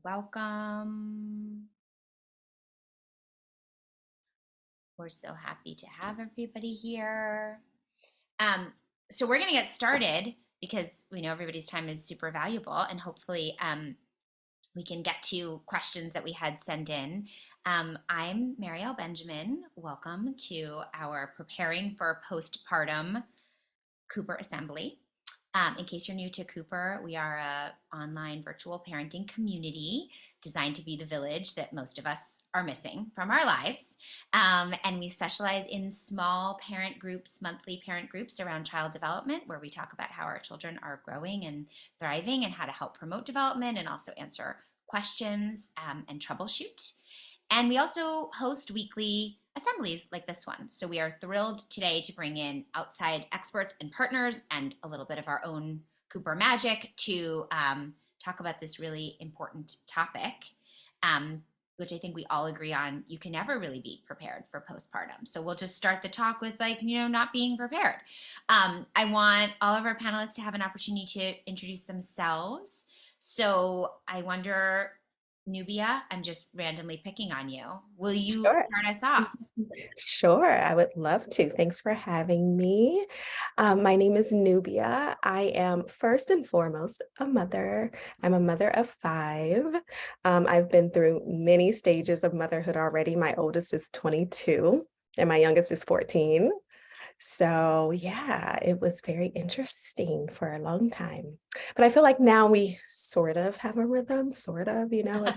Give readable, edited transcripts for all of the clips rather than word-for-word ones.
Welcome. We're so happy to have everybody here. Um, so we're going to get started because we know everybody's time is super valuable, and hopefully we can get to questions that we had sent in. I'm Mariel Benjamin. Welcome to our Preparing for Postpartum Cooper Assembly. In case you're new to Cooper, we are an online virtual parenting community designed to be the village that most of us are missing from our lives. And we specialize in small parent groups, monthly parent groups around child development, where we talk about how our children are growing and thriving and how to help promote development and also answer questions and troubleshoot. And we also host weekly assemblies like this one. So we are thrilled today to bring in outside experts and partners and a little bit of our own Cooper magic to talk about this really important topic, which I think we all agree on. You can never really be prepared for postpartum. So we'll just start the talk with not being prepared. I want all of our panelists to have an opportunity to introduce themselves. So I wonder, Nubia, I'm just randomly picking on you. Will you Sure. start us off? Sure, I would love to. Thanks for having me. My name is Nubia. I am first and foremost a mother. I'm a mother of 5. I've been through many stages of motherhood already. My oldest is 22 and my youngest is 14. So yeah, it was very interesting for a long time. But I feel like now we sort of have a rhythm, sort of, like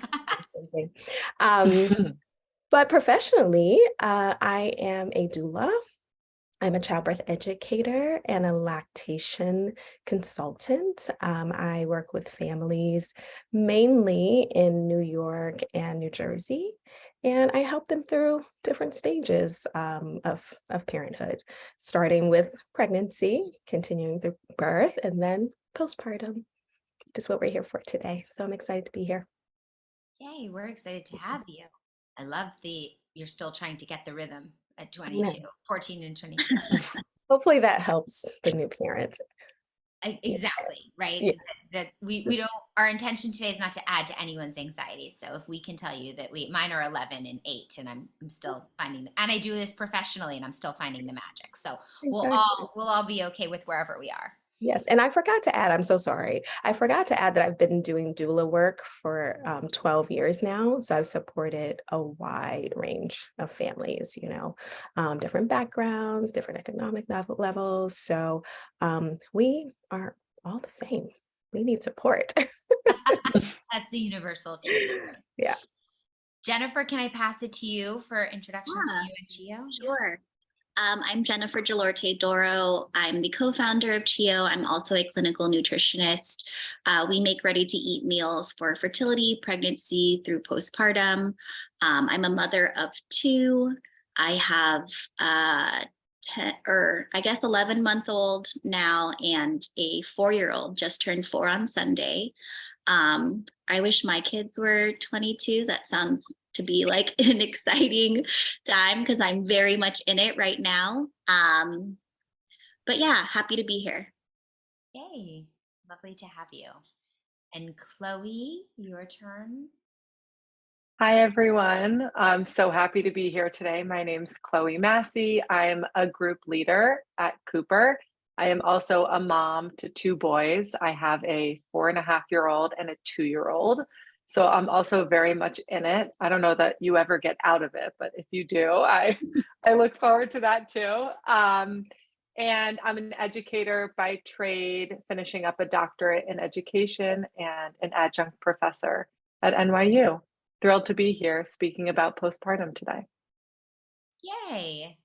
something. Um, but professionally, I am a doula. I'm a childbirth educator and a lactation consultant. I work with families mainly in New York and New Jersey, and I help them through different stages of parenthood, starting with pregnancy, continuing through birth, and then postpartum. Just what we're here for today. So I'm excited to be here. Yay, we're excited to have you. I love you're still trying to get the rhythm at I know. 22, 14 and 22. Hopefully that helps the new parents. Yeah. Exactly, right? Yeah. That we don't, our intention today is not to add to anyone's anxiety. So if we can tell you that mine are 11 and 8 and I'm still finding, and I do this professionally and I'm still finding the magic. So Exactly. we'll all be okay with wherever we are. Yes, and I forgot to add, I'm so sorry. I forgot to add that I've been doing doula work for 12 years now. So I've supported a wide range of families, different backgrounds, different economic levels. So we are all the same. We need support. That's the universal truth. Yeah. Jennifer, can I pass it to you for introductions to Yeah, you and Chiyo? Yeah. sure. I'm Jennifer Gelorte Doro. I'm the co-founder of Chiyo. I'm also a clinical nutritionist. We make ready-to-eat meals for fertility, pregnancy, through postpartum. I'm a mother of 2. I have 11-month-old now and a 4-year-old just turned 4 on Sunday. I wish my kids were 22. That sounds to be like an exciting time because I'm very much in it right now. But yeah, happy to be here. Yay, lovely to have you. And Chloe, your turn. Hi, everyone. I'm so happy to be here today. My name's Chloe Massey. I'm a group leader at Cooper. I am also a mom to 2 boys. I have a 4.5-year-old and a 2-year-old. So I'm also very much in it. I don't know that you ever get out of it, but if you do, I look forward to that too. And I'm an educator by trade, finishing up a doctorate in education and an adjunct professor at NYU. Thrilled to be here speaking about postpartum today. Yay.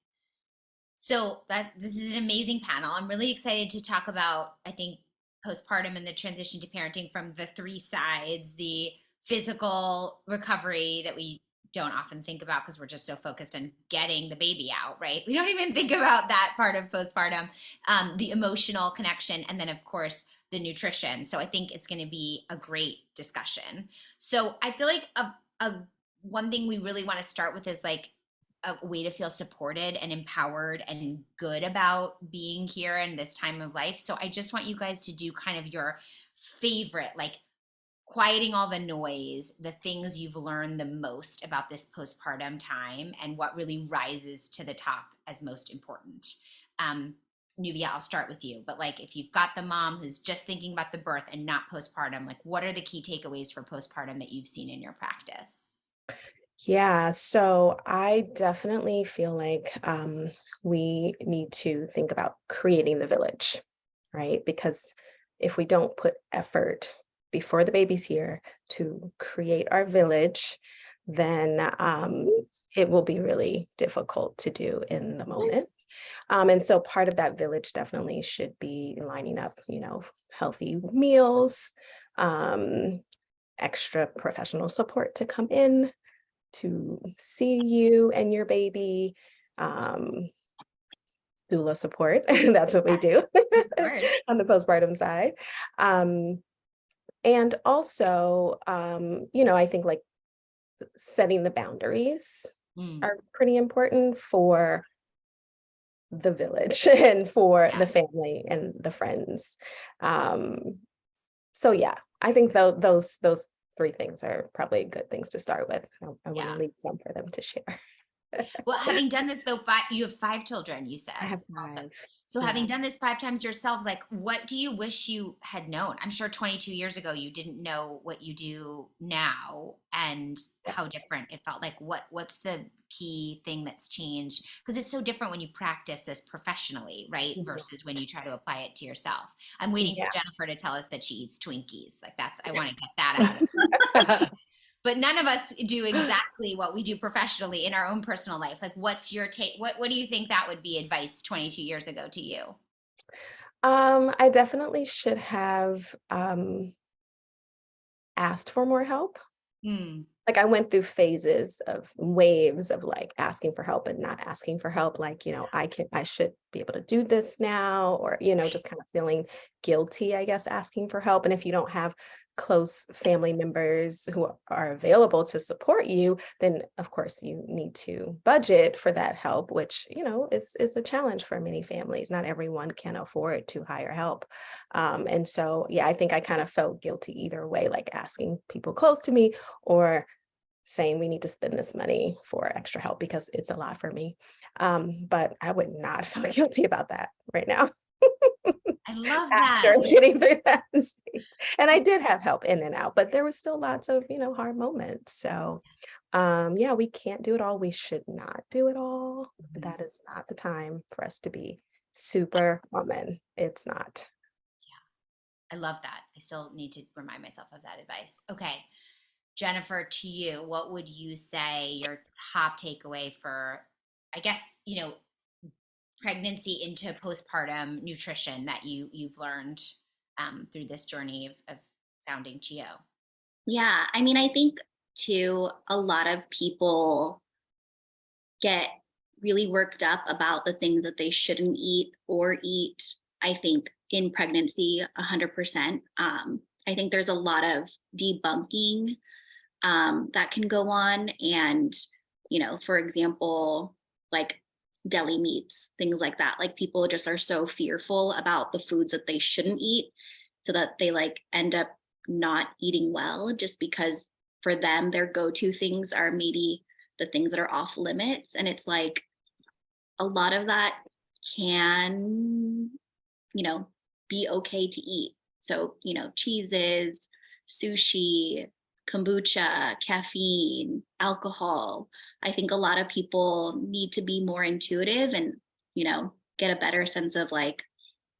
So this is an amazing panel. I'm really excited to talk about, I think, postpartum and the transition to parenting from the 3 sides, the physical recovery that we don't often think about because we're just so focused on getting the baby out, right? We don't even think about that part of postpartum, the emotional connection, and then of course the nutrition. So I think it's going to be a great discussion. So I feel like a one thing we really want to start with is like a way to feel supported and empowered and good about being here in this time of life. So I just want you guys to do kind of your favorite, like, quieting all the noise, the things you've learned the most about this postpartum time and what really rises to the top as most important. Nubia, I'll start with you, but like if you've got the mom who's just thinking about the birth and not postpartum, like what are the key takeaways for postpartum that you've seen in your practice? Yeah, so I definitely feel like we need to think about creating the village, right? Because if we don't put effort before the baby's here to create our village, then it will be really difficult to do in the moment. And so part of that village definitely should be lining up, healthy meals, extra professional support to come in to see you and your baby, doula support. That's what we do on the postpartum side. And also, I think like setting the boundaries are pretty important for the village and for the family and the friends. So yeah, I think those three things are probably good things to start with. I want to leave some for them to share. Well, having done this though, you have 5 children, you said. I have Also. 5. So having done this 5 times yourself, like what do you wish you had known? I'm sure 22 years ago you didn't know what you do now and how different it felt. Like what's the key thing that's changed? Because it's so different when you practice this professionally, right? Versus when you try to apply it to yourself. I'm waiting for Jennifer to tell us that she eats Twinkies. Like I want to get that out of her. But none of us do exactly what we do professionally in our own personal life. Like, what's your take? What do you think that would be advice 22 years ago to you? I definitely should have asked for more help. Like I went through phases of waves of like asking for help and not asking for help. Like, I should be able to do this now, or, just kind of feeling guilty, I guess, asking for help. And if you don't have close family members who are available to support you, then of course you need to budget for that help, which, is a challenge for many families. Not everyone can afford to hire help. And so, yeah, I think I kind of felt guilty either way, like asking people close to me or saying we need to spend this money for extra help because it's a lot for me. But I would not feel guilty about that right now. I love After that. getting through that stage. And I did have help in and out, but there was still lots of, hard moments. So yeah, we can't do it all. We should not do it all. That is not the time for us to be super woman. It's not. I love that. I still need to remind myself of that advice. Okay. Jennifer, to you, what would you say your top takeaway for, I guess, pregnancy into postpartum nutrition that you've learned through this journey of founding Chiyo? Yeah, I mean, I think too, a lot of people get really worked up about the things that they shouldn't eat or eat, I think, in pregnancy, 100%. I think there's a lot of debunking that can go on. And, for example, like deli meats, things like that. Like people just are so fearful about the foods that they shouldn't eat so that they like end up not eating well just because for them, their go-to things are maybe the things that are off limits. And it's like a lot of that can, be okay to eat. So, cheeses, sushi, kombucha, caffeine, alcohol. I think a lot of people need to be more intuitive and, get a better sense of like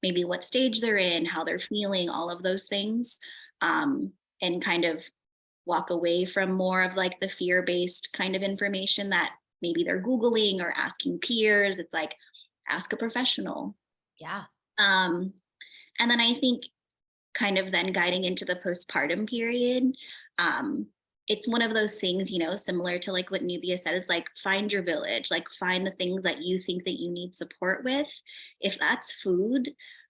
maybe what stage they're in, how they're feeling, all of those things, and kind of walk away from more of like the fear-based kind of information that maybe they're Googling or asking peers. It's like, ask a professional. Yeah. And then I think kind of then guiding into the postpartum period, it's one of those things, similar to like what Nubia said, is like, find your village, like find the things that you think that you need support with. If that's food,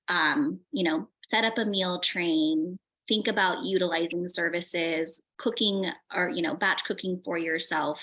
set up a meal train, think about utilizing services, cooking or, batch cooking for yourself.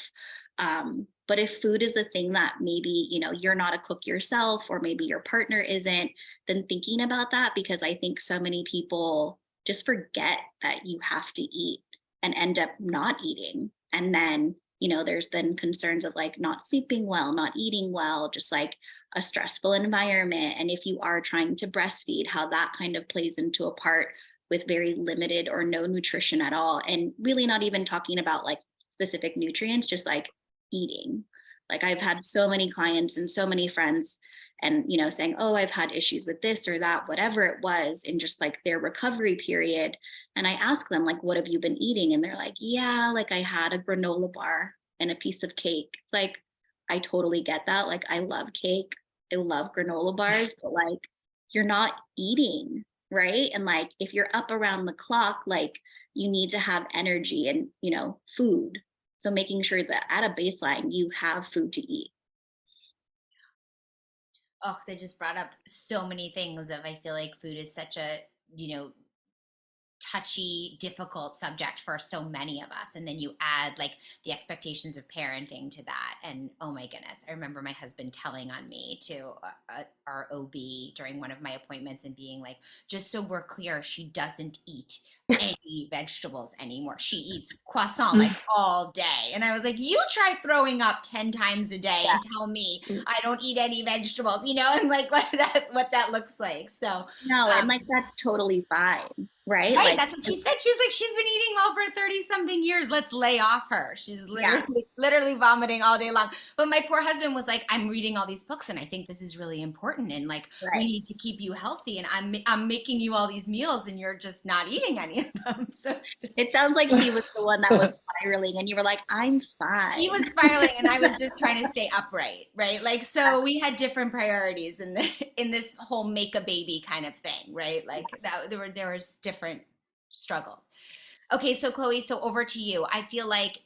But if food is the thing that maybe, you're not a cook yourself, or maybe your partner isn't, then thinking about that, because I think so many people just forget that you have to eat and end up not eating. And then, there's then concerns of like not sleeping well, not eating well, just like a stressful environment. And if you are trying to breastfeed, how that kind of plays into a part with very limited or no nutrition at all. And really not even talking about like specific nutrients, just like eating. Like I've had so many clients and so many friends and, saying, oh, I've had issues with this or that, whatever it was, in just like their recovery period. And I ask them, like, what have you been eating? And they're like, yeah, like I had a granola bar and a piece of cake. It's like, I totally get that. Like, I love cake. I love granola bars, but like, you're not eating, right? And like, if you're up around the clock, like you need to have energy and, food. So making sure that at a baseline, you have food to eat. Oh, they just brought up so many things of, I feel like food is such a, touchy, difficult subject for so many of us. And then you add like the expectations of parenting to that. And oh my goodness, I remember my husband telling on me to our OB during one of my appointments and being like, just so we're clear, she doesn't eat any vegetables anymore. She eats croissant like all day. And I was like, you try throwing up 10 times a day and tell me I don't eat any vegetables, and like what that looks like. So no, and like that's totally fine. Right? Right, Like, that's what she said. She was like, she's been eating well for 30 something years. Let's lay off her. She's literally vomiting all day long. But my poor husband was like, I'm reading all these books and I think this is really important. And like, we need to keep you healthy. And I'm making you all these meals and you're just not eating any of them. So it sounds like he was the one that was spiraling and you were like, I'm fine. He was spiraling and I was just trying to stay upright, right? Like, so we had different priorities in this whole make a baby kind of thing, right? Like that there was different struggles. Okay, so Chloe, so over to you. I feel like,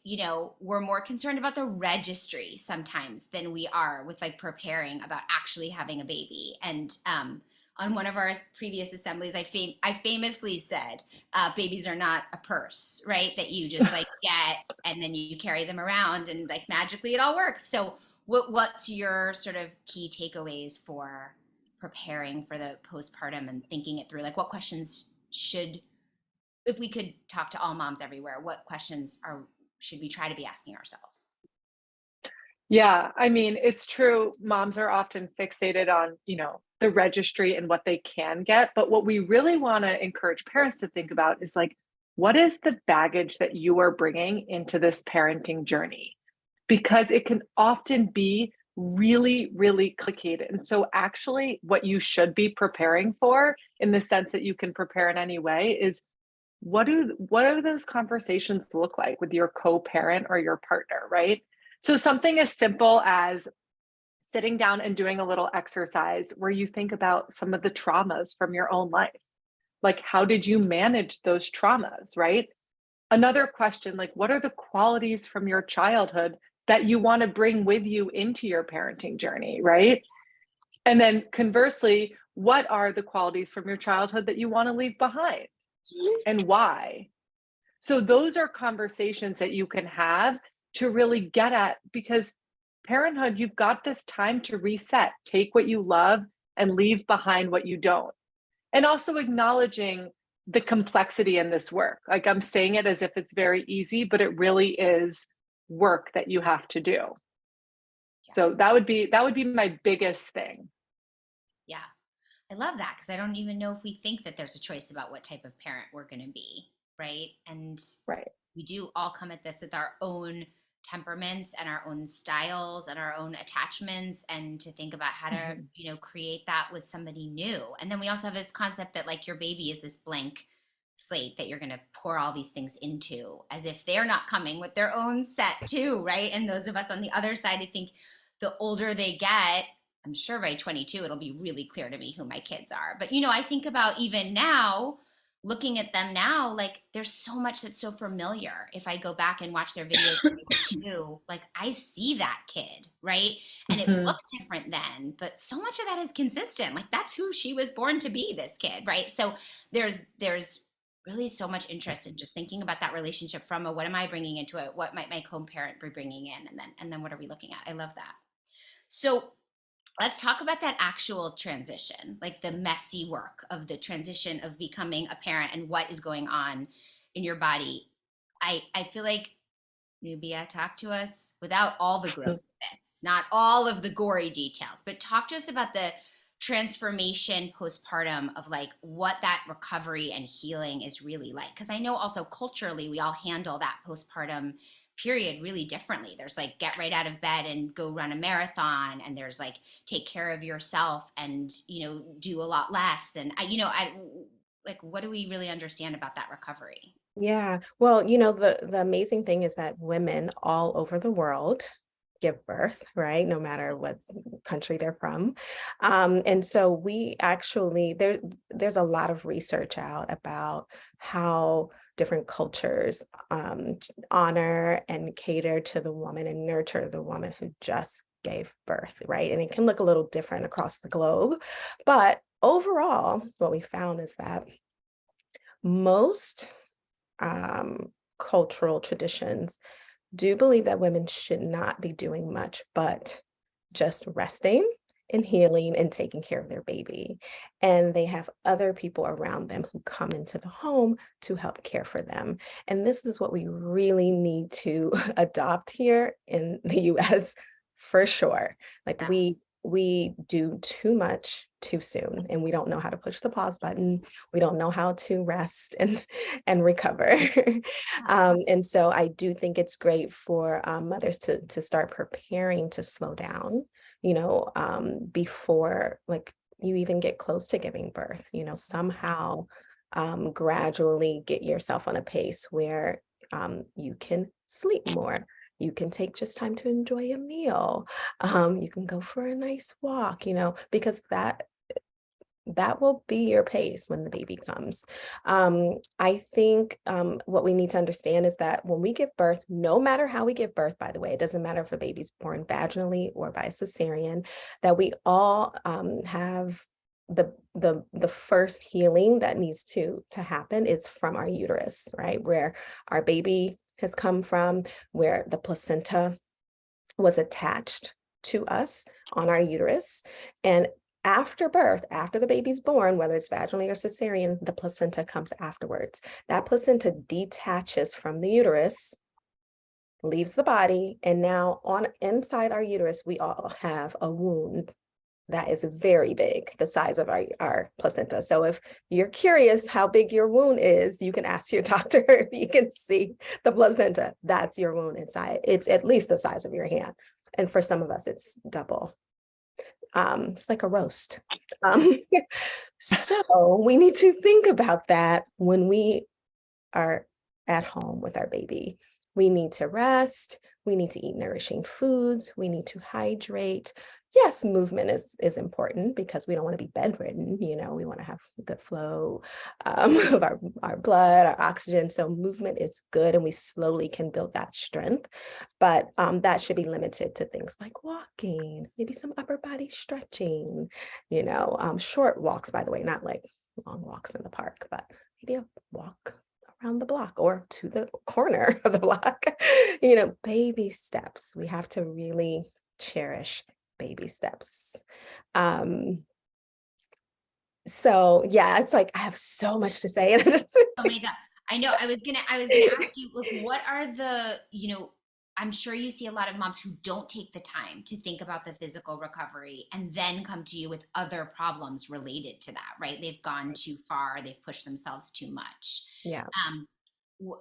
we're more concerned about the registry sometimes than we are with like preparing about actually having a baby. And on one of our previous assemblies, I famously said, babies are not a purse, right? That you just like get and then you carry them around and like magically it all works. So what's your sort of key takeaways for preparing for the postpartum and thinking it through? Like what questions if we could talk to all moms everywhere, what questions should we try to be asking ourselves? Yeah, I mean, it's true. Moms are often fixated on, the registry and what they can get. But what we really want to encourage parents to think about is like, what is the baggage that you are bringing into this parenting journey? Because it can often be really, really complicated. And so actually what you should be preparing for, in the sense that you can prepare in any way, is what do those conversations look like with your co-parent or your partner, right? So something as simple as sitting down and doing a little exercise where you think about some of the traumas from your own life. Like, how did you manage those traumas, right? Another question, like, what are the qualities from your childhood that you want to bring with you into your parenting journey, right? And then conversely, what are the qualities from your childhood that you want to leave behind and why? So those are conversations that you can have to really get at, because parenthood, you've got this time to reset, take what you love and leave behind what you don't. And also acknowledging the complexity in this work. Like, I'm saying it as if it's very easy, but it really is work that you have to do. Yeah. So that would be my biggest thing. Yeah. I love that, because I don't even know if we think that there's a choice about what type of parent we're going to be, right? And we do all come at this with our own temperaments and our own styles and our own attachments, and to think about how to create that with somebody new. And then we also have this concept that like your baby is this blank slate that you're going to pour all these things into, as if they're not coming with their own set too, right? And those of us on the other side, I think the older they get, I'm sure by 22 it'll be really clear to me who my kids are. But I think about even now, looking at them now, like there's so much that's so familiar. If I go back and watch their videos when they were 2, like I see that kid, right? And it looked different then, but so much of that is consistent. Like that's who she was born to be, this kid, right? So there's really so much interest in just thinking about that relationship from what am I bringing into it? What might my co-parent be bringing in? And then what are we looking at? I love that. So let's talk about that actual transition, like the messy work of the transition of becoming a parent and what is going on in your body. I feel like, Nubia, talk to us without all the gross bits, not all of the gory details, but talk to us about the transformation postpartum of like what that recovery and healing is really like. Because I know also culturally, we all handle that postpartum period really differently. There's like get right out of bed and go run a marathon, and there's like take care of yourself and, do a lot less. And I like, what do we really understand about that recovery? Yeah. Well, the amazing thing is that women all over the world give birth, right? No matter what country they're from. And so we actually there's a lot of research out about how different cultures honor and cater to the woman and nurture the woman who just gave birth, right? And it can look a little different across the globe. But overall, what we found is that most cultural traditions do believe that women should not be doing much but just resting and healing and taking care of their baby. And they have other people around them who come into the home to help care for them. And this is what we really need to adopt here in the US for sure. Like Yeah. we do too much too soon, and we don't know how to push the pause button. We don't know how to rest and recover. And so I do think it's great for mothers to start preparing to slow down, before like you even get close to giving birth, somehow gradually get yourself on a pace where you can sleep more. You can take just time to enjoy a meal. You can go for a nice walk, because that will be your pace when the baby comes. I think what we need to understand is that when we give birth, no matter how we give birth, by the way, it doesn't matter if a baby's born vaginally or by a cesarean, that we all have the first healing that needs to happen is from our uterus, right? Where our baby has come from, where the placenta was attached to us on our uterus. And after birth, after the baby's born, whether it's vaginally or cesarean, the placenta comes afterwards. That placenta detaches from the uterus, leaves the body, and now on inside our uterus, we all have a wound that is very big, the size of our placenta. So if you're curious how big your wound is, you can ask your doctor if you can see the placenta. That's your wound inside. It's at least the size of your hand. And for some of us, it's double. It's like a roast. So we need to think about that when we are at home with our baby. We need to rest. We need to eat nourishing foods. We need to hydrate. Yes, movement is important because we don't want to be bedridden. We want to have good flow of our blood, our oxygen. So movement is good, and we slowly can build that strength. But that should be limited to things like walking, maybe some upper body stretching, short walks, by the way, not like long walks in the park, but maybe a walk around the block or to the corner of the block. Baby steps. We have to really cherish baby steps. So yeah, it's like I have so much to say. And So many thoughts. I know. I was gonna ask you, look, what are the, I'm sure you see a lot of moms who don't take the time to think about the physical recovery and then come to you with other problems related to that, right? They've gone too far, they've pushed themselves too much. yeah.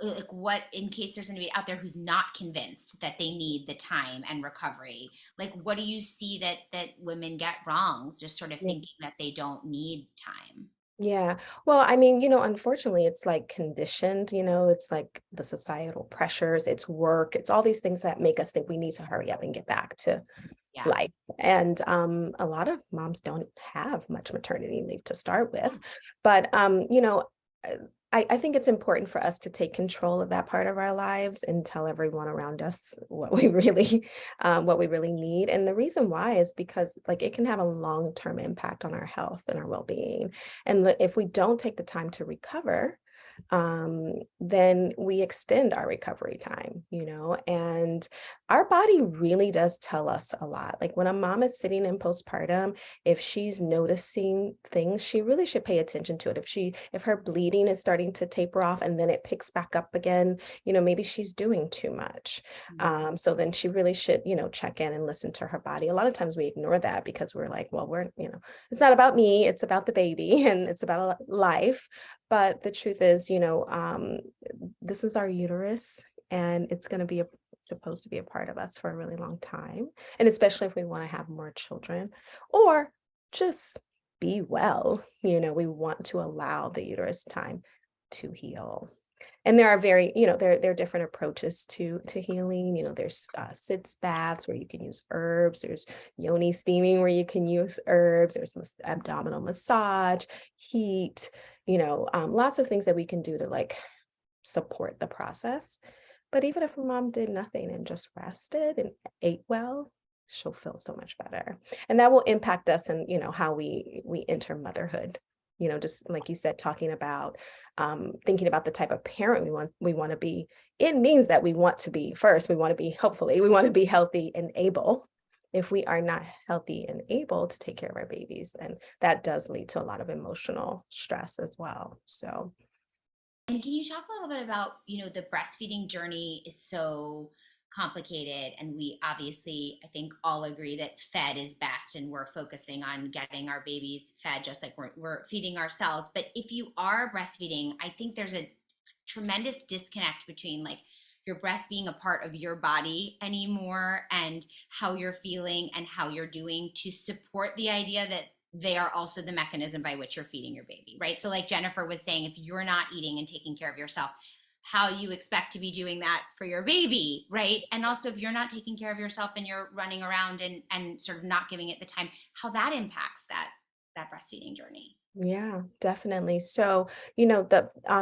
Like what, in case there's anybody out there who's not convinced that they need the time and recovery, like what do you see that women get wrong, just sort of Yeah. thinking that they don't need time? Yeah. Well, I mean, unfortunately, it's like conditioned, it's like the societal pressures, it's work, it's all these things that make us think we need to hurry up and get back to Yeah. life. And a lot of moms don't have much maternity leave to start with. But I think it's important for us to take control of that part of our lives and tell everyone around us what we really need. And the reason why is because like it can have a long-term impact on our health and our well-being. And if we don't take the time to recover, then we extend our recovery time, and our body really does tell us a lot. Like when a mom is sitting in postpartum, if she's noticing things, she really should pay attention to it. If her bleeding is starting to taper off and then it picks back up again, maybe she's doing too much. So then she really should, check in and listen to her body. A lot of times we ignore that because we're like, well, it's not about me, it's about the baby and it's about life. But the truth is, this is our uterus and it's going to be supposed to be a part of us for a really long time. And especially if we want to have more children or just be well, we want to allow the uterus time to heal. And there are there are different approaches to healing. There's sitz baths where you can use herbs. There's yoni steaming where you can use herbs. There's abdominal massage, heat, lots of things that we can do to like support the process. But even if a mom did nothing and just rested and ate well, she'll feel so much better. And that will impact us and, how we enter motherhood. Just like you said, talking about thinking about the type of parent we want to be. It means that we want to be hopefully we want to be healthy and able. If we are not healthy and able to take care of our babies, then that does lead to a lot of emotional stress as well. So. And can you talk a little bit about, the breastfeeding journey is so complicated, and we obviously, I think, all agree that fed is best, and we're focusing on getting our babies fed just like we're feeding ourselves. But if you are breastfeeding, I think there's a tremendous disconnect between like your breast being a part of your body anymore and how you're feeling and how you're doing to support the idea that they are also the mechanism by which you're feeding your baby, right? So like Jennifer was saying, if you're not eating and taking care of yourself, how you expect to be doing that for your baby, right? And also if you're not taking care of yourself and you're running around and sort of not giving it the time, how that impacts that breastfeeding journey. Yeah, definitely. So,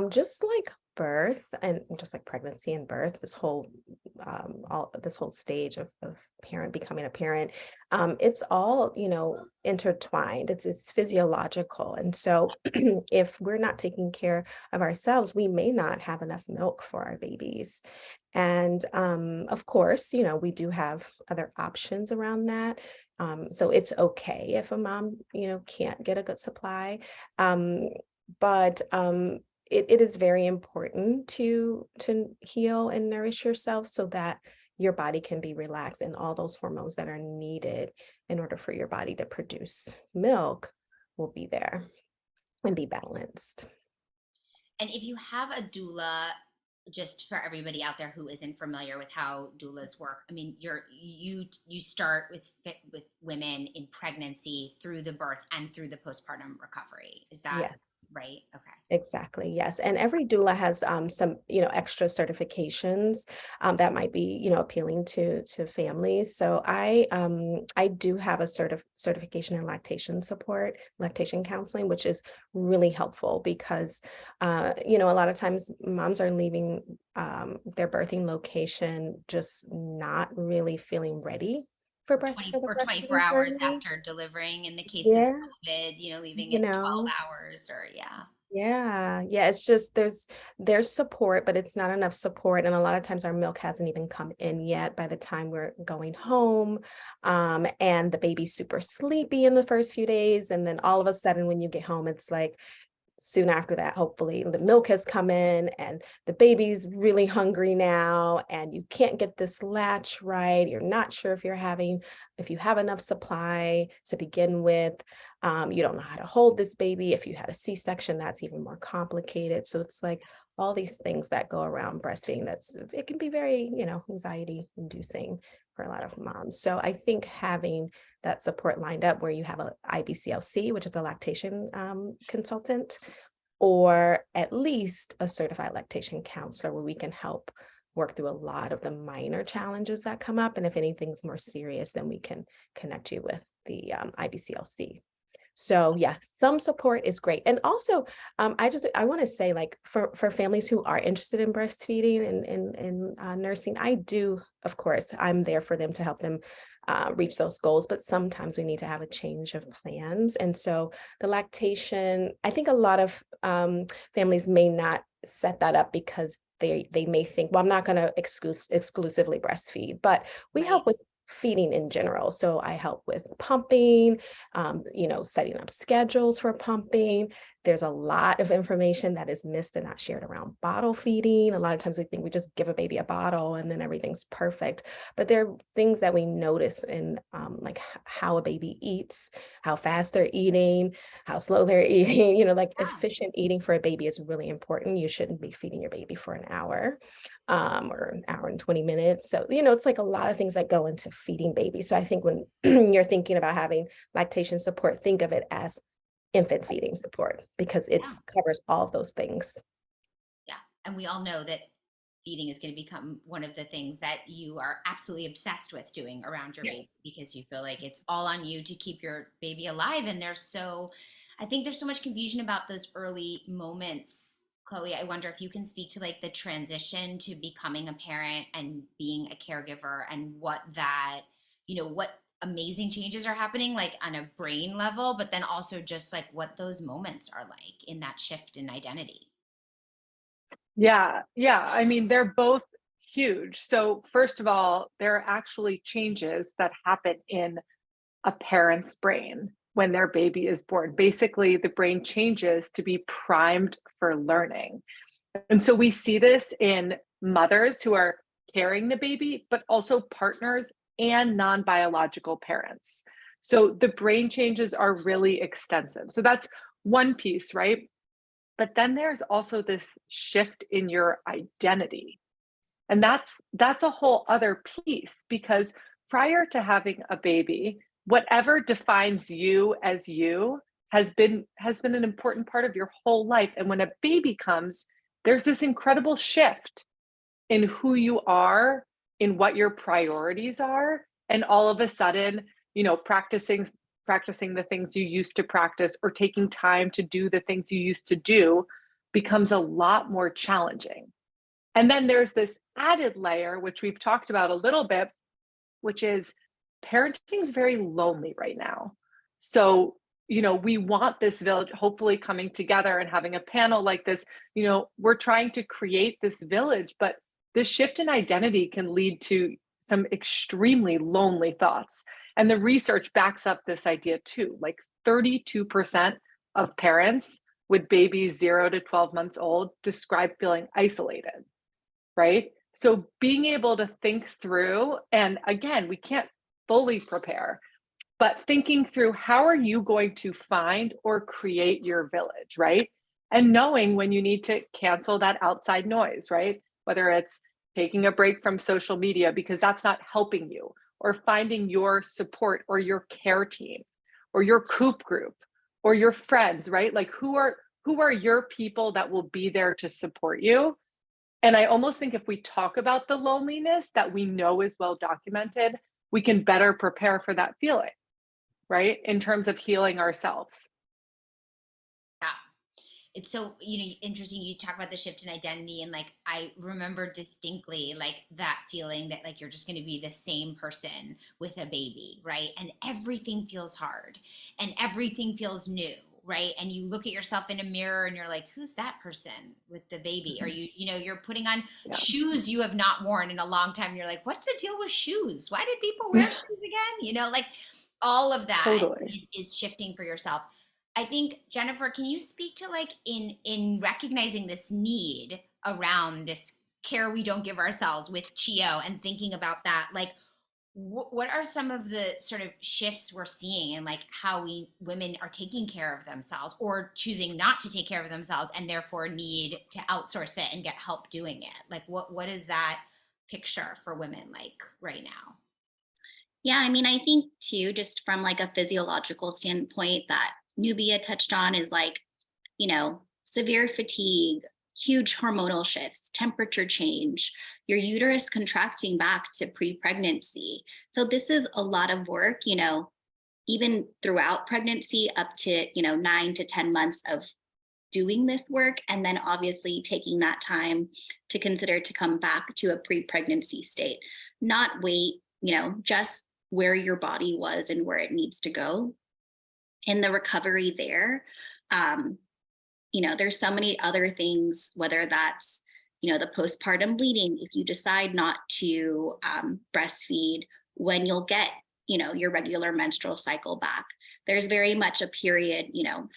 just like birth and just like pregnancy and birth, this whole stage of becoming a parent, it's all, intertwined. It's physiological. And so if we're not taking care of ourselves, we may not have enough milk for our babies. And of course, we do have other options around that. So it's okay if a mom, can't get a good supply. But it is very important to heal and nourish yourself so that your body can be relaxed and all those hormones that are needed in order for your body to produce milk will be there and be balanced. And if you have a doula, just for everybody out there who isn't familiar with how doulas work, I mean, you start with women in pregnancy through the birth and through the postpartum recovery. Is that Yes. right? Okay. Exactly. Yes. And every doula has some, extra certifications that might be, appealing to families. So I do have a certification in lactation support, lactation counseling, which is really helpful because a lot of times moms are leaving their birthing location just not really feeling ready for Or 24 breastfeeding hours journey. after delivering in the case of Yeah. COVID, leaving You it 12 know. hours or yeah. Yeah, it's just there's support, but it's not enough support. And a lot of times our milk hasn't even come in yet by the time we're going home. And the baby's super sleepy in the first few days. And then all of a sudden when you get home, it's like soon after that, hopefully the milk has come in and the baby's really hungry now and you can't get this latch right. You're not sure if you have enough supply to begin with. You don't know how to hold this baby. If you had a C-section, that's even more complicated. So it's like all these things that go around breastfeeding it can be very, anxiety inducing for a lot of moms. So I think having that support lined up where you have a IBCLC, which is a lactation consultant, or at least a certified lactation counselor where we can help work through a lot of the minor challenges that come up. And if anything's more serious, then we can connect you with the IBCLC. So yeah, some support is great. And also, I want to say, like, for families who are interested in breastfeeding and nursing, I do, of course, I'm there for them to help them reach those goals, but sometimes we need to have a change of plans. And so the lactation, I think a lot of families may not set that up because they may think, well, I'm not going to exclusively breastfeed, but we help with feeding in general. So I help with pumping, setting up schedules for pumping. There's a lot of information that is missed and not shared around bottle feeding. A lot of times we think we just give a baby a bottle and then everything's perfect. But there are things that we notice in like how a baby eats, how fast they're eating, how slow they're eating, efficient eating for a baby is really important. You shouldn't be feeding your baby for an hour. Or an hour and 20 minutes. So, it's like a lot of things that go into feeding babies. So I think when you're thinking about having lactation support, think of it as infant feeding support because it covers all of those things. Yeah. And we all know that feeding is going to become one of the things that you are absolutely obsessed with doing around your baby because you feel like it's all on you to keep your baby alive. And I think there's so much confusion about those early moments. Chloe, I wonder if you can speak to like the transition to becoming a parent and being a caregiver and what amazing changes are happening like on a brain level, but then also just like what those moments are like in that shift in identity. Yeah. I mean, they're both huge. So first of all, there are actually changes that happen in a parent's brain when their baby is born. Basically, the brain changes to be primed for learning. And so we see this in mothers who are carrying the baby, but also partners and non-biological parents. So the brain changes are really extensive. So that's one piece, right? But then there's also this shift in your identity. And that's a whole other piece because prior to having a baby, whatever defines you as you has been an important part of your whole life. And when a baby comes, there's this incredible shift in who you are, in what your priorities are, and all of a sudden, practicing the things you used to practice or taking time to do the things you used to do becomes a lot more challenging. And then there's this added layer, which we've talked about a little bit, which is parenting is very lonely right now. So, we want this village hopefully coming together and having a panel like this. We're trying to create this village, but this shift in identity can lead to some extremely lonely thoughts. And the research backs up this idea too. Like 32% of parents with babies 0 to 12 months old describe feeling isolated, right? So being able to think through, and again, we can't fully prepare, but thinking through how are you going to find or create your village, right? And knowing when you need to cancel that outside noise, right? Whether it's taking a break from social media because that's not helping you, or finding your support or your care team or your coop group or your friends, right? Like who are your people that will be there to support you? And I almost think if we talk about the loneliness that we know is well documented, we can better prepare for that feeling, right? In terms of healing ourselves. Yeah. It's so, interesting. You talk about the shift in identity, and like, I remember distinctly like that feeling that like you're just going to be the same person with a baby, right? And everything feels hard and everything feels new, right? And you look at yourself in a mirror and you're like, who's that person with the baby? Or you're putting on shoes you have not worn in a long time. And you're like, what's the deal with shoes? Why did people wear shoes again? Like all of that Totally. is shifting for yourself. I think, Jennifer, can you speak to like in recognizing this need around this care we don't give ourselves with Chiyo and thinking about that, like what are some of the sort of shifts we're seeing in like how women are taking care of themselves or choosing not to take care of themselves and therefore need to outsource it and get help doing it? Like what is that picture for women like right now? Yeah, I mean, I think too, just from like a physiological standpoint that Nubia touched on is like, severe fatigue, huge hormonal shifts, temperature change, your uterus contracting back to pre-pregnancy. So this is a lot of work, even throughout pregnancy up to, 9 to 10 months of doing this work, and then obviously taking that time to consider to come back to a pre-pregnancy state, not wait, just where your body was and where it needs to go in the recovery there. There's so many other things, whether that's, the postpartum bleeding, if you decide not to breastfeed when you'll get, your regular menstrual cycle back. There's very much a period,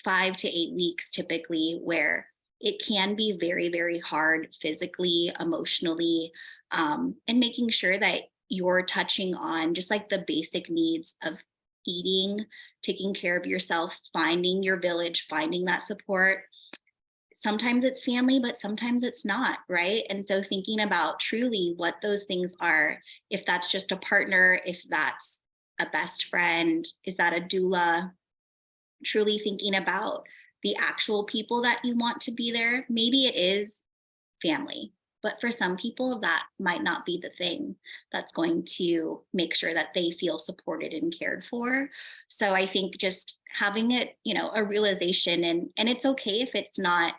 5 to 8 weeks typically, where it can be very, very hard physically, emotionally, and making sure that you're touching on just like the basic needs of eating, taking care of yourself, finding your village, finding that support. Sometimes it's family, but sometimes it's not, right? And so thinking about truly what those things are, if that's just a partner, if that's a best friend, is that a doula, truly thinking about the actual people that you want to be there. Maybe it is family, but for some people that might not be the thing that's going to make sure that they feel supported and cared for. So I think just having it, a realization, and it's okay if it's not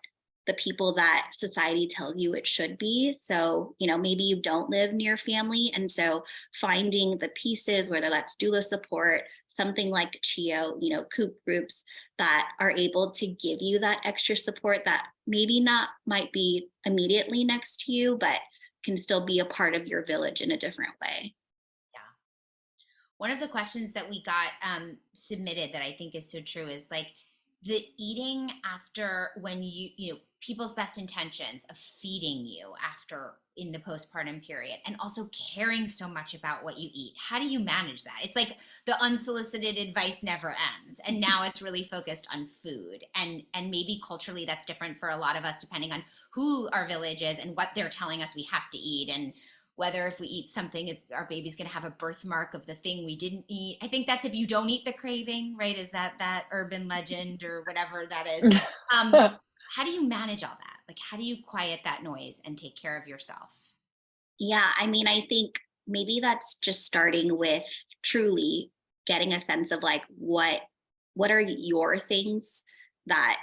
the people that society tells you it should be. So, maybe you don't live near family. And so finding the pieces, whether that's doula support, something like Chiyo, coop groups that are able to give you that extra support that maybe not might be immediately next to you, but can still be a part of your village in a different way. Yeah. One of the questions that we got submitted that I think is so true is like the eating after, when people's best intentions of feeding you after in the postpartum period, and also caring so much about what you eat. How do you manage that? It's like the unsolicited advice never ends, and now it's really focused on food, and maybe culturally that's different for a lot of us depending on who our village is and what they're telling us we have to eat, and whether if we eat something, if our baby's going to have a birthmark of the thing we didn't eat. I think that's if you don't eat the craving, right? Is that urban legend or whatever that is? How do you manage all that? Like, how do you quiet that noise and take care of yourself? Yeah, I think maybe that's just starting with truly getting a sense of like what are your things that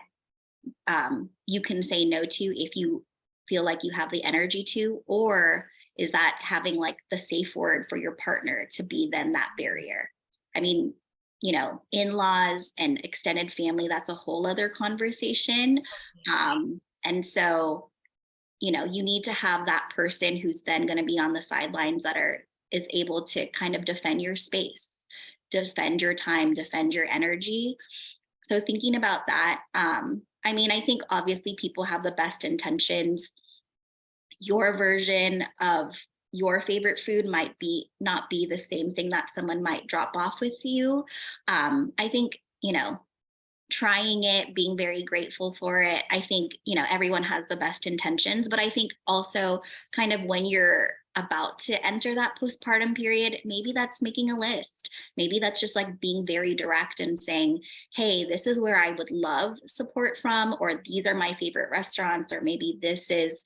you can say no to if you feel like you have the energy to, or is that having like the safe word for your partner to be then that barrier? I mean, in-laws and extended family, that's a whole other conversation. And so, you need to have that person who's then going to be on the sidelines is able to kind of defend your space, defend your time, defend your energy. So thinking about that, I think obviously people have the best intentions. Your version of your favorite food might not be the same thing that someone might drop off with you. I think, trying it, being very grateful for it. I think, everyone has the best intentions, but I think also kind of when you're about to enter that postpartum period, maybe that's making a list. Maybe that's just like being very direct and saying, hey, this is where I would love support from, or these are my favorite restaurants, or maybe this is,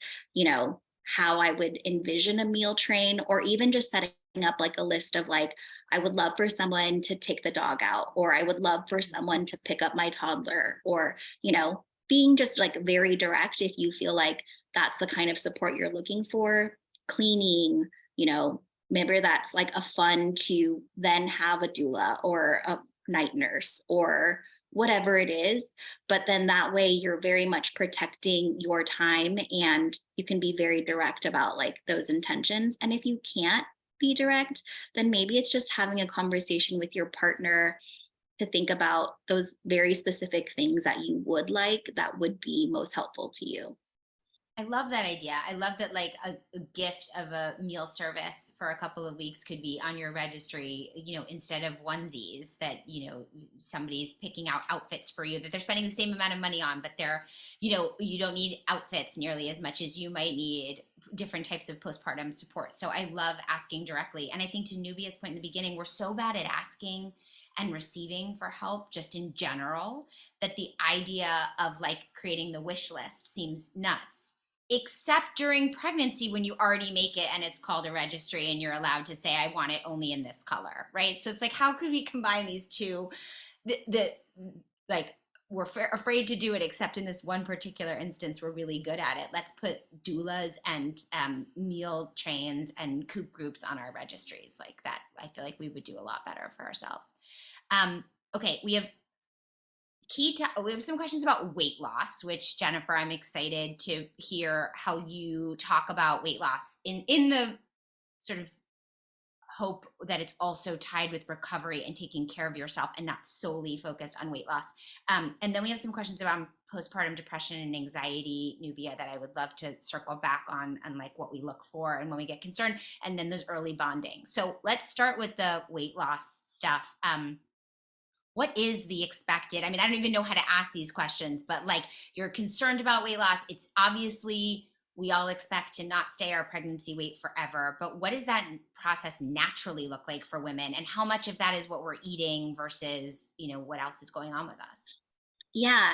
how I would envision a meal train, or even just setting up like a list of like, I would love for someone to take the dog out, or I would love for someone to pick up my toddler, or, being just like very direct if you feel like that's the kind of support you're looking for. Cleaning, maybe that's like a fun to then have a doula or a night nurse or whatever it is. But then that way you're very much protecting your time, and you can be very direct about like those intentions. And if you can't be direct, then maybe it's just having a conversation with your partner to think about those very specific things that you would like that would be most helpful to you. I love that idea. I love that like a gift of a meal service for a couple of weeks could be on your registry, instead of onesies that, somebody's picking out outfits for you that they're spending the same amount of money on, but they're, you don't need outfits nearly as much as you might need different types of postpartum support. So I love asking directly. And I think to Nubia's point in the beginning, we're so bad at asking and receiving for help just in general that the idea of like creating the wish list seems nuts. except during pregnancy when you already make it and it's called a registry and you're allowed to say, I want it only in this color, right? So it's like, how could we combine these two? Like, we're afraid to do it, except in this one particular instance, we're really good at it. Let's put doulas and meal trains and coop groups on our registries like that. I feel like we would do a lot better for ourselves. Okay, we have some questions about weight loss, which, Jennifer, I'm excited to hear how you talk about weight loss in the sort of hope that it's also tied with recovery and taking care of yourself and not solely focused on weight loss. And then we have some questions around postpartum depression and anxiety, Nubia, that I would love to circle back on and like what we look for and when we get concerned, and then there's early bonding. So let's start with the weight loss stuff. What is the expected? I mean, I don't even know how to ask these questions, but like, you're concerned about weight loss. It's obviously, we all expect to not stay our pregnancy weight forever, but what does that process naturally look like for women? And how much of that is what we're eating versus, what else is going on with us? Yeah,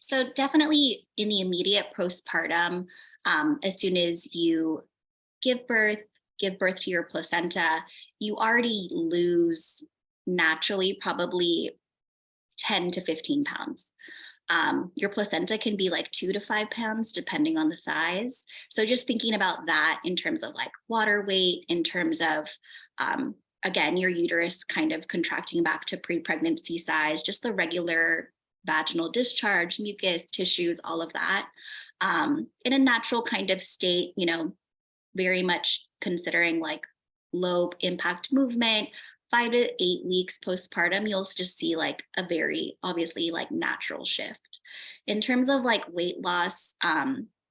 so definitely in the immediate postpartum, as soon as you give birth to your placenta, you already lose naturally probably 10 to 15 pounds. Your placenta can be like 2 to 5 pounds depending on the size. So just thinking about that in terms of like water weight, in terms of again, your uterus kind of contracting back to pre-pregnancy size, just the regular vaginal discharge, mucus, tissues, all of that. In a natural kind of state, very much considering like low impact movement, 5 to 8 weeks postpartum, you'll just see like a very obviously like natural shift. In terms of like weight loss,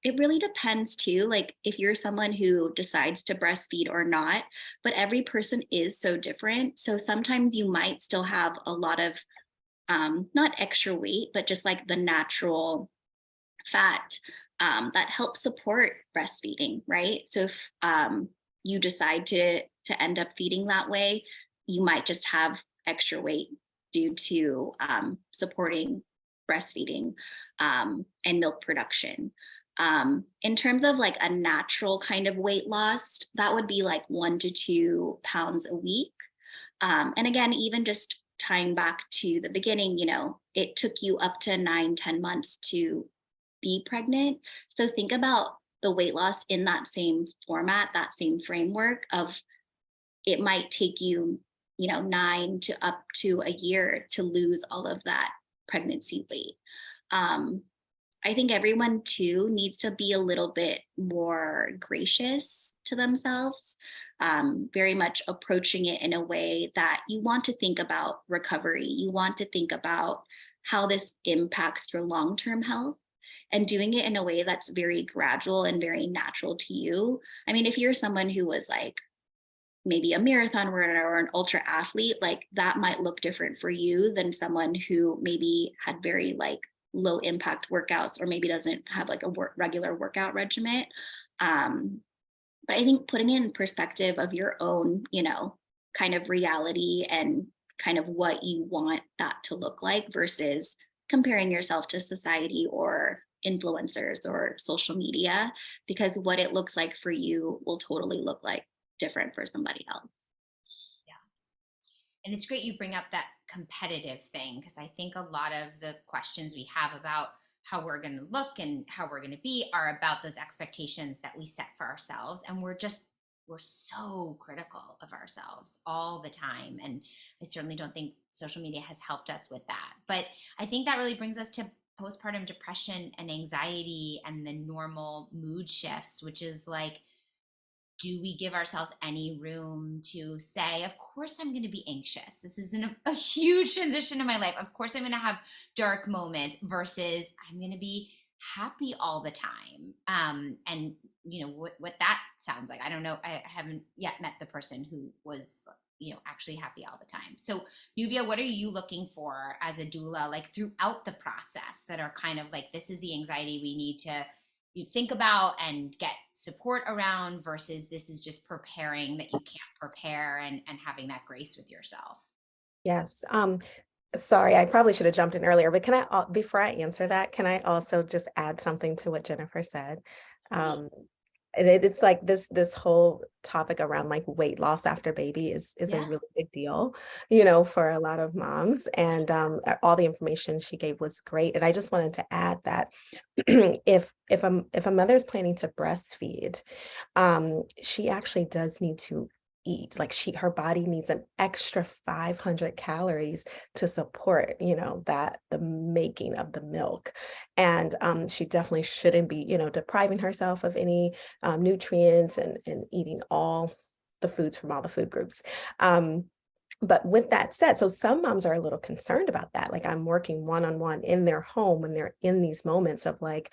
it really depends too, like if you're someone who decides to breastfeed or not, but every person is so different. So sometimes you might still have a lot of not extra weight, but just like the natural fat that helps support breastfeeding, right? So if you decide to end up feeding that way, you might just have extra weight due to supporting breastfeeding and milk production. In terms of like a natural kind of weight loss, that would be like 1 to 2 pounds a week. And again, even just tying back to the beginning, it took you up to 9-10 months to be pregnant. So think about the weight loss in that same format, that same framework of it might take you, 9 to up to a year to lose all of that pregnancy weight. I think everyone too needs to be a little bit more gracious to themselves, very much approaching it in a way that you want to think about recovery. You want to think about how this impacts your long-term health and doing it in a way that's very gradual and very natural to you. I mean, if you're someone who was like maybe a marathon runner or an ultra athlete, like that might look different for you than someone who maybe had very like low impact workouts or maybe doesn't have like a regular workout regimen. But I think putting in perspective of your own, kind of reality and kind of what you want that to look like versus comparing yourself to society or influencers or social media, because what it looks like for you will totally look like different for somebody else. And it's great you bring up that competitive thing, because I think a lot of the questions we have about how we're going to look and how we're going to be are about those expectations that we set for ourselves. And we're so critical of ourselves all the time. And I certainly don't think social media has helped us with that. But I think that really brings us to postpartum depression and anxiety and the normal mood shifts, which is like, do we give ourselves any room to say, of course I'm going to be anxious. This isn't a huge transition in my life. Of course I'm going to have dark moments versus I'm going to be happy all the time. And what that sounds like. I don't know. I haven't yet met the person who was, actually happy all the time. So Nubia, what are you looking for as a doula, like throughout the process, that are kind of like, this is the anxiety we need to think about and get support around versus this is just preparing that you can't prepare and having that grace with yourself? Yes. Sorry, I probably should have jumped in earlier, but before I answer that, can I also just add something to what Jennifer said? It's like this whole topic around like weight loss after baby is a really big deal, for a lot of moms. And all the information she gave was great. And I just wanted to add that if a mother is planning to breastfeed, she actually does need to eat. Like her body needs an extra 500 calories to support, that the making of the milk. And she definitely shouldn't be, depriving herself of any nutrients and eating all the foods from all the food groups. But with that said, so some moms are a little concerned about that. Like, I'm working one-on-one in their home when they're in these moments of like,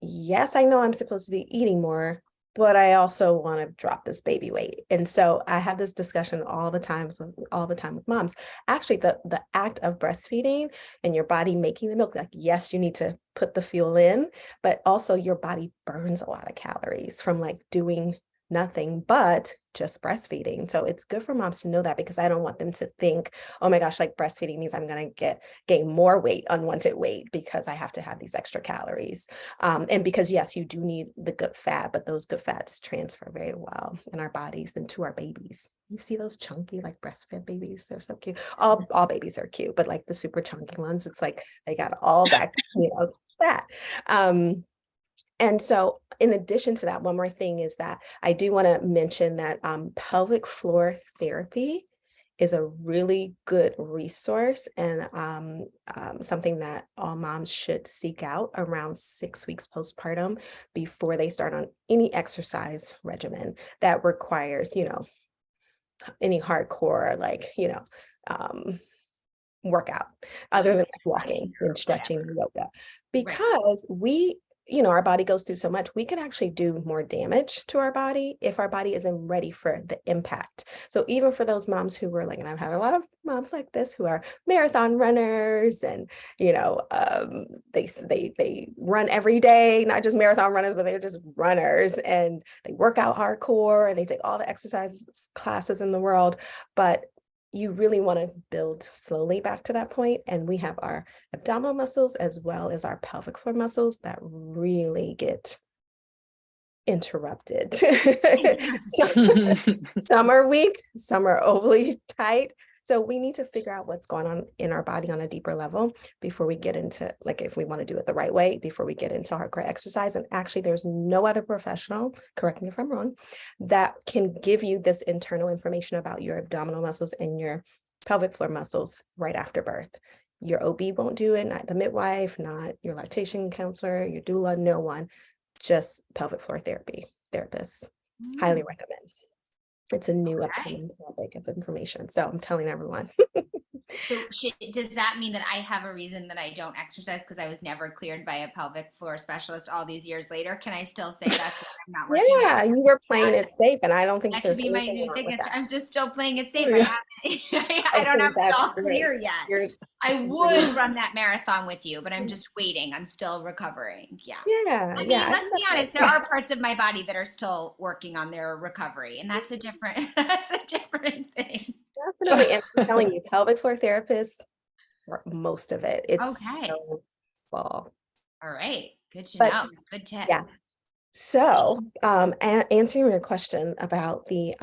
yes, I know I'm supposed to be eating more, but I also want to drop this baby weight. And so I have this discussion all the time with moms. Actually, the act of breastfeeding and your body making the milk, like, yes, you need to put the fuel in, but also your body burns a lot of calories from like doing nothing but just breastfeeding. So it's good for moms to know that, because I don't want them to think, oh my gosh, like breastfeeding means I'm going to gain more weight, unwanted weight, because I have to have these extra calories. And because yes, you do need the good fat, but those good fats transfer very well in our bodies and to our babies. You see those chunky, like breastfed babies, they're so cute. All babies are cute, but like the super chunky ones, it's like they got all that, fat. And so in addition to that, one more thing is that I do want to mention that pelvic floor therapy is a really good resource, and something that all moms should seek out around 6 weeks postpartum before they start on any exercise regimen that requires, any hardcore, like, workout other than like walking and stretching and yoga, because our body goes through so much, we can actually do more damage to our body if our body isn't ready for the impact. So even for those moms who were like, and I've had a lot of moms like this who are marathon runners, and they run every day, not just marathon runners, but they're just runners, and they work out hardcore and they take all the exercise classes in the world, but you really want to build slowly back to that point. And we have our abdominal muscles as well as our pelvic floor muscles that really get interrupted. Some are weak, some are overly tight. So we need to figure out what's going on in our body on a deeper level before we get into, like, if we want to do it the right way, before we get into hardcore exercise. And actually, there's no other professional, correct me if I'm wrong, that can give you this internal information about your abdominal muscles and your pelvic floor muscles right after birth. Your OB won't do it, not the midwife, not your lactation counselor, your doula, no one, just pelvic floor therapists. Highly recommend. It's a new upcoming topic of information. So I'm telling everyone. So does that mean that I have a reason that I don't exercise because I was never cleared by a pelvic floor specialist all these years later? Can I still say that's what I'm not working Yeah, out? you were playing it safe, and I don't think That could there's be my anything new wrong thing. with that. I'm just still playing it safe. Yeah. I don't have think it that's all great. clear yet. I would run that marathon with you, but I'm just waiting. I'm still recovering. Yeah. Yeah. I mean, Yeah. let's be honest, there are parts of my body that are still working on their recovery, and that's a different thing. Definitely. And I'm telling you, pelvic floor therapists, for most of it, it's Okay. so full. All right. Good to But know. Good tip. yeah. So, answering your question about the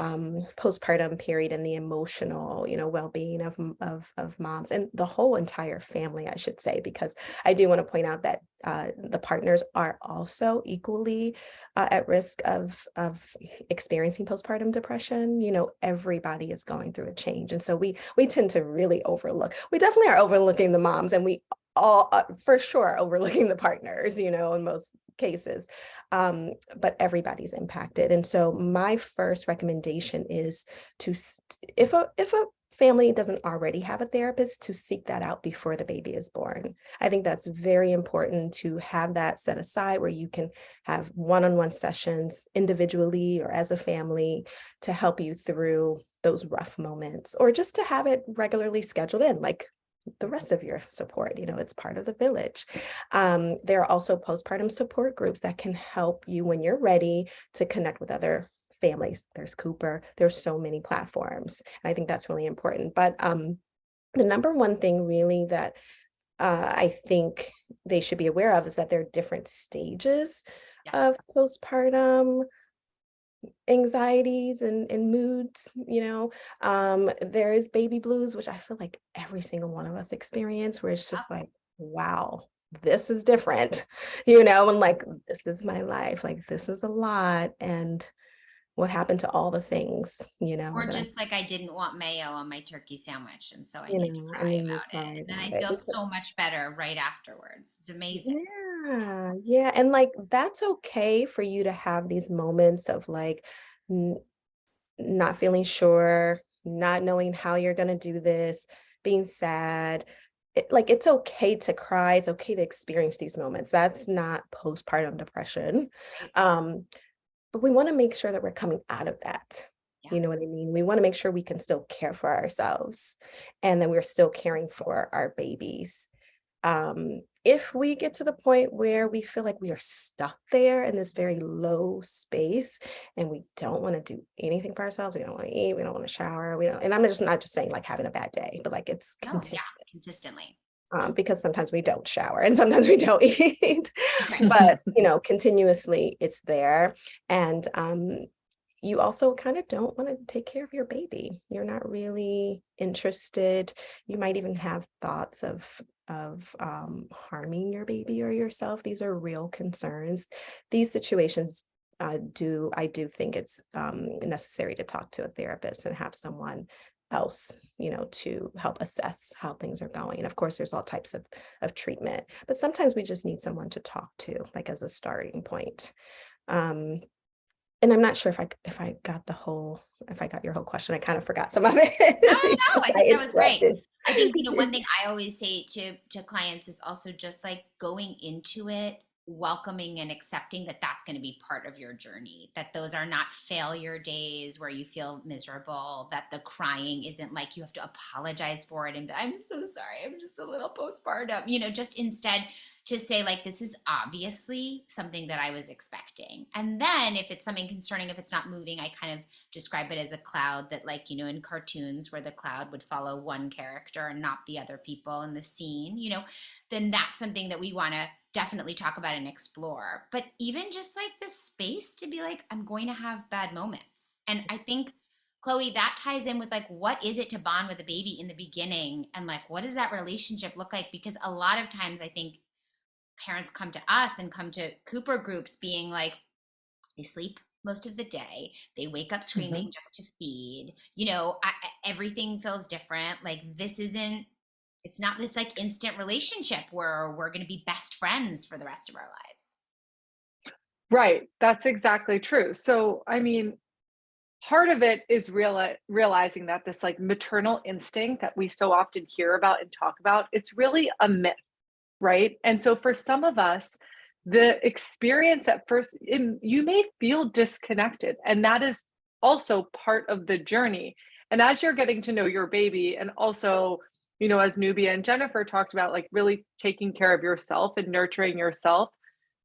postpartum period and the emotional, well-being of moms and the whole entire family, I should say, because I do want to point out that the partners are also equally at risk of experiencing postpartum depression. Everybody is going through a change, and so we tend to really overlook. We definitely are overlooking the moms, and we all for sure overlooking the partners, in most cases, but everybody's impacted. And so my first recommendation is to, if a family doesn't already have a therapist, to seek that out before the baby is born. I think that's very important to have that set aside where you can have one-on-one sessions individually or as a family to help you through those rough moments, or just to have it regularly scheduled in, like the rest of your support. It's part of the village. There are also postpartum support groups that can help you when you're ready to connect with other families. There's Cooper. There's so many platforms. And I think that's really important. But the number one thing really that I think they should be aware of is that there are different stages of postpartum anxieties and moods, there's baby blues, which I feel like every single one of us experience, where it's just like, wow, this is different, and like, this is my life, like, this is a lot. And what happened to all the things, Or that just like I didn't want mayo on my turkey sandwich, and so I you need to know, cry and then you about cry it. And then I about it. feel so much better right afterwards. It's amazing. Yeah, yeah. And like, that's okay for you to have these moments of like not feeling sure, not knowing how you're going to do this, being sad. Like, it's okay to cry. It's okay to experience these moments. That's not postpartum depression. Right. But we want to make sure that we're coming out of that. Yeah. You know what I mean? We want to make sure we can still care for ourselves and that we're still caring for our babies. If we get to the point where we feel like we are stuck there in this very low space and we don't want to do anything for ourselves, we don't want to eat, we don't want to shower, we don't, and I'm just not just saying like having a bad day, but like it's No, continuous. yeah, consistently. Because sometimes we don't shower and sometimes we don't eat, Okay. but continuously it's there. And you also kind of don't want to take care of your baby. You're not really interested. You might even have thoughts of harming your baby or yourself. These are real concerns. These situations, I do think it's necessary to talk to a therapist and have someone else, to help assess how things are going. And of course, there's all types of treatment, but sometimes we just need someone to talk to, like, as a starting point. And I'm not sure if I got your whole question. I kind of forgot some of it. No, I think that was great. interrupted. I think, one thing I always say to clients is also just like going into it, welcoming and accepting that that's going to be part of your journey, that those are not failure days where you feel miserable, that the crying isn't like you have to apologize for it and be, I'm so sorry, I'm just a little postpartum, just instead to say like, this is obviously something that I was expecting. And then if it's something concerning, if it's not moving, I kind of describe it as a cloud that, like, in cartoons where the cloud would follow one character and not the other people in the scene, then that's something that we want to definitely talk about and explore. But even just like the space to be like, I'm going to have bad moments. And I think, Chloe, that ties in with like, what is it to bond with a baby in the beginning? And like, what does that relationship look like? Because a lot of times I think parents come to us and come to Cooper groups being like, they sleep most of the day, they wake up screaming just to feed, everything feels different. Like, it's not this like instant relationship where we're going to be best friends for the rest of our lives. Right. That's exactly true. So, I mean, part of it is realizing that this like maternal instinct that we so often hear about and talk about, it's really a myth, right? And so for some of us, the experience at first, you may feel disconnected, and that is also part of the journey. And as you're getting to know your baby, and also, as Nubia and Jennifer talked about, like really taking care of yourself and nurturing yourself,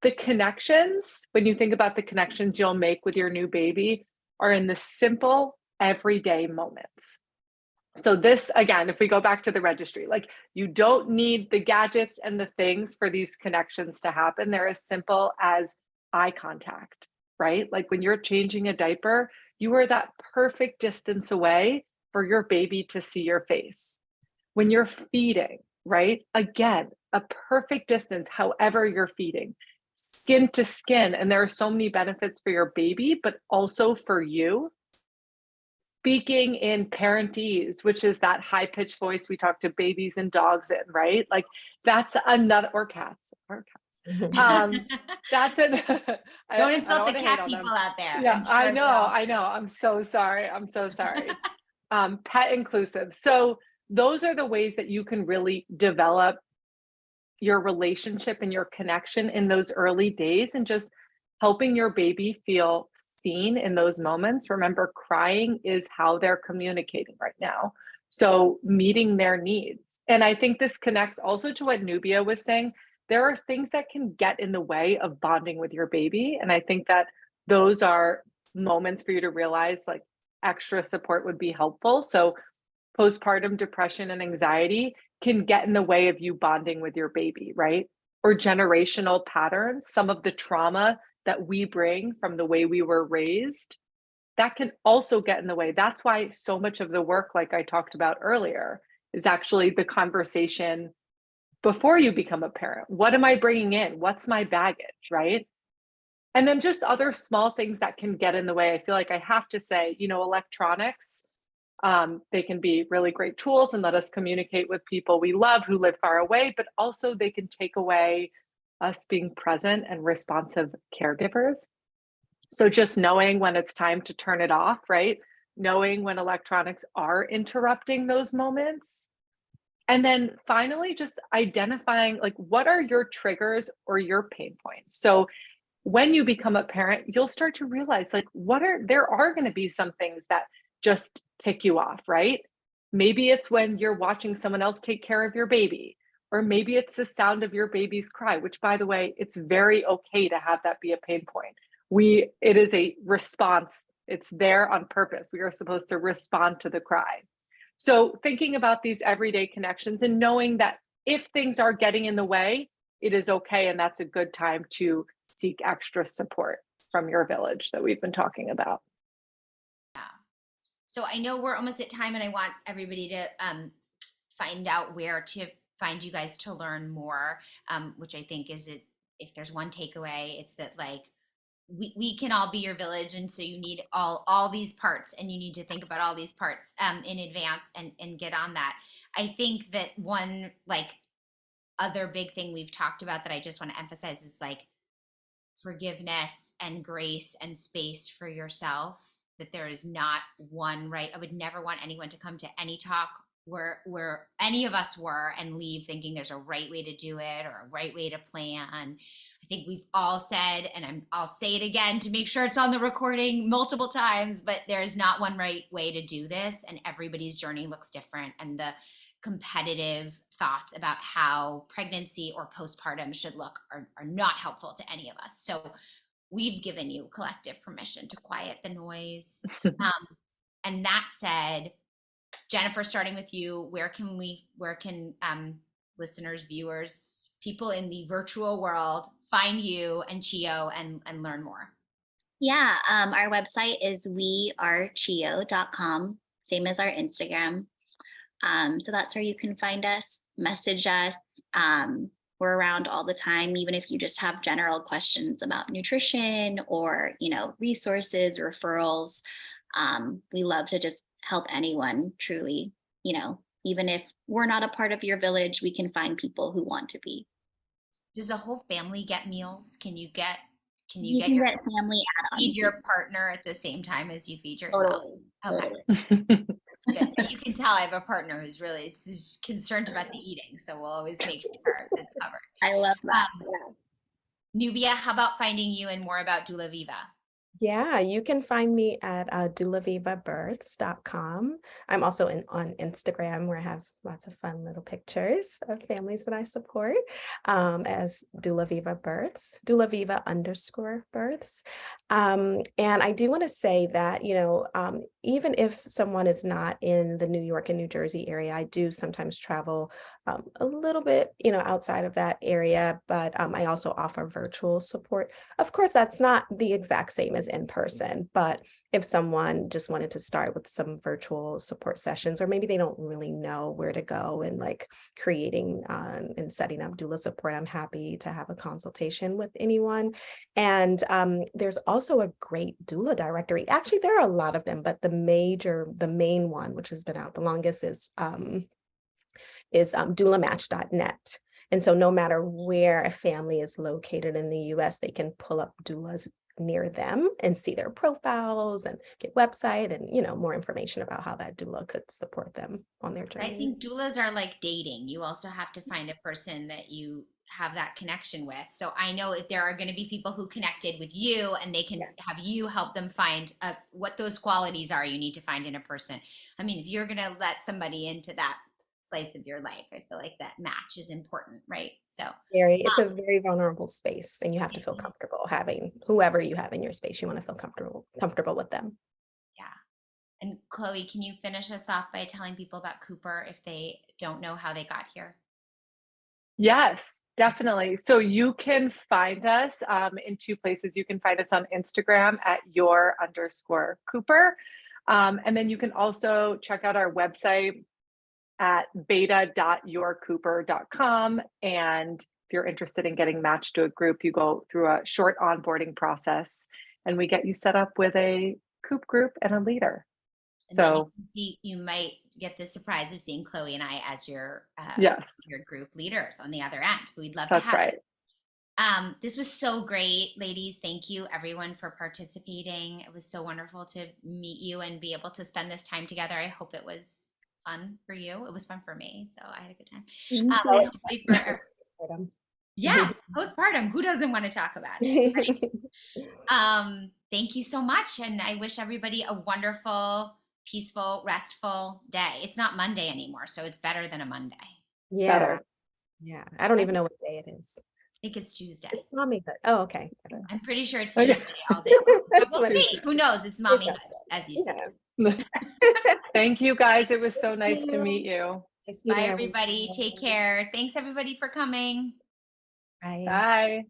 the connections, when you think about the connections you'll make with your new baby, are in the simple, everyday moments. So this, again, if we go back to the registry, like, you don't need the gadgets and the things for these connections to happen. They're as simple as eye contact, right? Like when you're changing a diaper, you are that perfect distance away for your baby to see your face. When you're feeding, right? Again, a perfect distance, however you're feeding, skin to skin. And there are so many benefits for your baby, but also for you. Speaking in parentese, which is that high-pitched voice we talk to babies and dogs in, right? Like, that's another, or cats. That's an Don't insult the wanna hate cat on them. people out there. Yeah, I'm sure I know. I'm so sorry. Pet inclusive. So those are the ways that you can really develop your relationship and your connection in those early days, and just helping your baby feel seen in those moments. Remember, crying is how they're communicating right now. So meeting their needs. And I think this connects also to what Nubia was saying. There are things that can get in the way of bonding with your baby. And I think that those are moments for you to realize like extra support would be helpful. So postpartum depression and anxiety can get in the way of you bonding with your baby, right? Or generational patterns, some of the trauma that we bring from the way we were raised, that can also get in the way. That's why so much of the work, like I talked about earlier, is actually the conversation before you become a parent. What am I bringing in? What's my baggage, right? And then just other small things that can get in the way. I feel like I have to say, electronics, they can be really great tools and let us communicate with people we love who live far away, but also they can take away us being present and responsive caregivers. So just knowing when it's time to turn it off, right? Knowing when electronics are interrupting those moments. And then finally, just identifying like what are your triggers or your pain points. So when you become a parent, you'll start to realize like there are going to be some things that just tick you off, right? Maybe it's when you're watching someone else take care of your baby, or maybe it's the sound of your baby's cry, which by the way, it's very okay to have that be a pain point. It is a response. It's there on purpose. We are supposed to respond to the cry. So thinking about these everyday connections and knowing that if things are getting in the way, it is okay. And that's a good time to seek extra support from your village that we've been talking about. Yeah. So I know we're almost at time and I want everybody to find out where to find you guys to learn more, which I think is it. If there's one takeaway, it's that like, we can all be your village, and so you need all these parts, and you need to think about all these parts in advance and get on that. I think that one like other big thing we've talked about that I just want to emphasize is like forgiveness and grace and space for yourself, that there is not one right. I would never want anyone to come to any talk where any of us were and leave thinking there's a right way to do it or a right way to plan. I think we've all said, and I'll say it again to make sure it's on the recording multiple times, but there's not one right way to do this, and everybody's journey looks different, and the competitive thoughts about how pregnancy or postpartum should look are not helpful to any of us. So we've given you collective permission to quiet the noise. And that said, Jennifer, starting with you, where can listeners, viewers, people in the virtual world find you and Chiyo and learn more? Yeah, our website is wearechiyo.com, same as our Instagram. So that's where you can find us, message us. We're around all the time, even if you just have general questions about nutrition or, resources, referrals. We love to just help anyone truly, even if we're not a part of your village, we can find people who want to be. Does the whole family get meals? Can you get Get family add-ons. Feed your partner at the same time as you feed yourself? Totally. That's good. You can tell I have a partner who's really concerned about the eating, so we'll always make sure it's covered. I love that. Nubia, how about finding you and more about Doula Viva? Yeah, you can find me at doulavivabirths.com. I'm also on Instagram, where I have lots of fun little pictures of families that I support, as Doula Viva Births, Doula Viva _births. And I do want to say that, even if someone is not in the New York and New Jersey area, I do sometimes travel a little bit, outside of that area, but I also offer virtual support. Of course, that's not the exact same as in person, but if someone just wanted to start with some virtual support sessions, or maybe they don't really know where to go and like creating and setting up doula support, I'm happy to have a consultation with anyone. And there's also a great doula directory. Actually, there are a lot of them, but the main one, which has been out the longest, is doulamatch.net. And so no matter where a family is located in the US, they can pull up doulas near them and see their profiles and get website and, more information about how that doula could support them on their journey. I think doulas are like dating. You also have to find a person that you have that connection with. So I know if there are going to be people who connected with you and they can have you help them find what those qualities are you need to find in a person. I mean, if you're going to let somebody into that slice of your life, I feel like that match is important, right? So it's a very vulnerable space, and you have to feel comfortable having whoever you have in your space. You want to feel comfortable with them. Yeah. And Chloe, can you finish us off by telling people about Cooper if they don't know how they got here? Yes, definitely. So you can find us in two places. You can find us on Instagram at your_Cooper. And then you can also check out our website at beta.yourcooper.com. And if you're interested in getting matched to a group, you go through a short onboarding process and we get you set up with a Coop group and a leader. And then So you might get the surprise of seeing Chloe and I as your yes, your group leaders on the other end. We'd love to that's have right. you. This was so great, ladies. Thank you everyone for participating. It was so wonderful to meet you and be able to spend this time together. I hope it was fun for you. It was fun for me, so I had a good time. And hopefully for yes, postpartum. Who doesn't want to talk about it? Right? Thank you so much, and I wish everybody a wonderful, peaceful, restful day. It's not Monday anymore, so it's better than a Monday. Yeah. Better. Yeah. I don't even know what day it is. I think it's Tuesday. It's mommyhood. Oh, okay. I'm pretty sure it's Okay. Tuesday all day. But we'll see. Who knows? It's mommyhood, as you said. Thank you guys. It was so nice to meet you. Nice Bye, meeting everybody. Take care. Thanks, everybody, for coming. Bye. Bye.